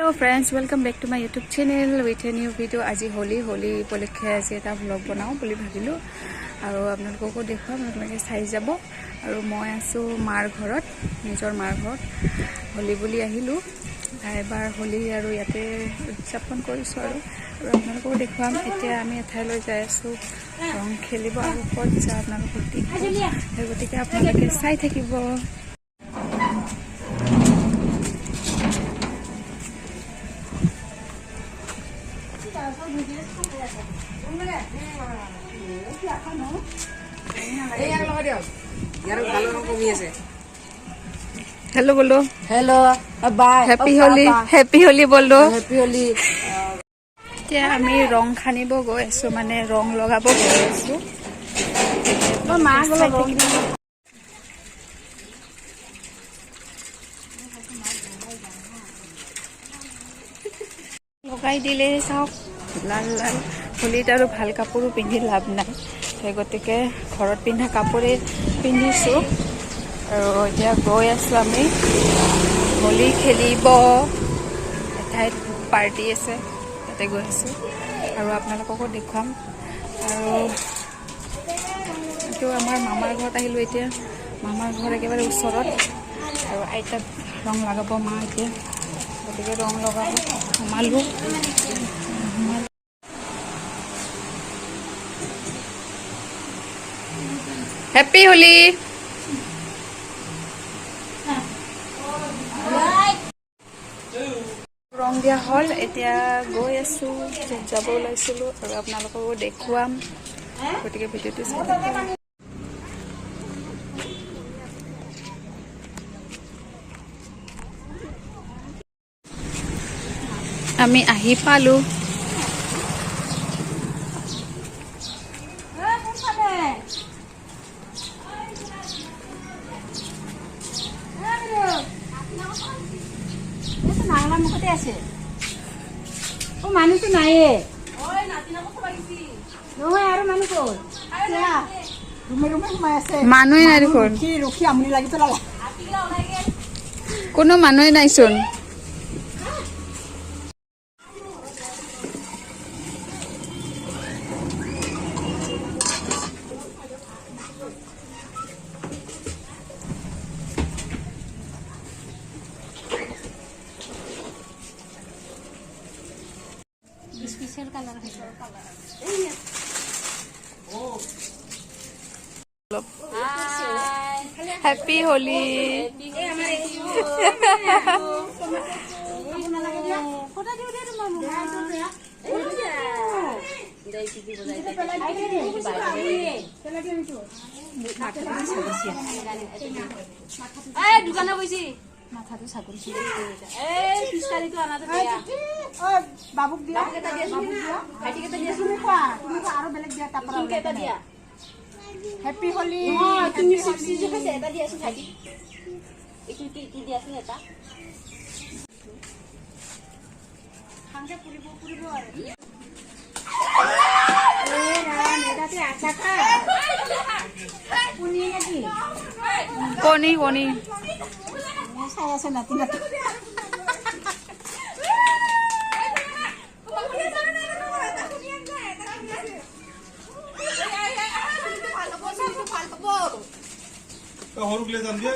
Hello friends, welcome back to my YouTube channel with a new video. আজি হোলি উপলক্ষে আজি এটা ব্লগ বনাও বুলি ভাবিলো আৰু আপোনালোককো দেখাম, আপোনালোকে চাই যাব। আৰু মই আছো মাৰ ঘৰত, নিজৰ মাৰ ঘৰত হোলি বুলি আহিলো। এবাৰ হোলি আৰু ইয়াতে উদযাপন কৰিছো আৰু আপোনালোককো দেখাম। এতিয়া আমি এঠাইলৈ যাই আছো ৰং খেলিব আৰু ক'ত যাম আপোনালোকক দেখাম, গতিকে আপোনালোকে চাই থাকিব। हेलो बोलो, हेलो बाय, हैप्पी होली बोलो। हैप्पी होली। এতিয়া আমি রং খানিব গৈ আছো, মানে রং লগাব গৈ আছো। লগাই দিলে চাওক লাল লাল। হোলিত আৰু ভাল কাপোৰো পিন্ধি লাভ নাই, সেই গতিকে ঘৰত পিন্ধা কাপোৰে পিন্ধিছো আৰু এতিয়া গৈ আছো আমি হোলি খেলিব। এঠাইত পাৰ্টি আছে, তাতে গৈ আছো আৰু আপোনালোককো দেখুৱাম। আৰু এইটো আমাৰ মামাৰ ঘৰত আহিলো। এতিয়া মামাৰ ঘৰ একেবাৰে ওচৰত আৰু আইতাক ৰং লগাব মা এতিয়া, গতিকে ৰং লগাব সোমালো। हैप्पी होली। ৰং দিয়া হল, এতিয়া গৈ আছো, যাব ওলাইছিলো আৰু আপোনালোককো দেখুৱাম, গতিকে ভিডিঅ'টো চাই থাকক। আমি আহি পালো। মানুহটো নাইয়ে নহয় আৰু মানুহ ক'ত? সোমাই আছে, মানুহে নাই দেখোন, ৰখি আমনি লাগি পেলালে। কোনো মানুহে নাইচোন। Special colour happy Holi. দোকানে বৈছি মাথাটো চাকৰি এই পিছকাৰিটো আনাটো দিয়া। বাবুক দিয়া, ভাইটি কেইটা দিয়া। তুমি কোৱা আৰু বেলেগ দিয়া, তাৰ পৰা কেইটা দিয়া। हैप्पी होली। তুমি চিপছি যে খাইছে এটা দিয়াছো ভাইটি, এইটো কি দিয়াছো এটা খাংকে পুৰিব আৰু এই ৰাম এটাতে আটা খা পুনি নেকি কোনি কোনি চাই আছে নাতি নাতি। সৰুকলে যাম দিয়া।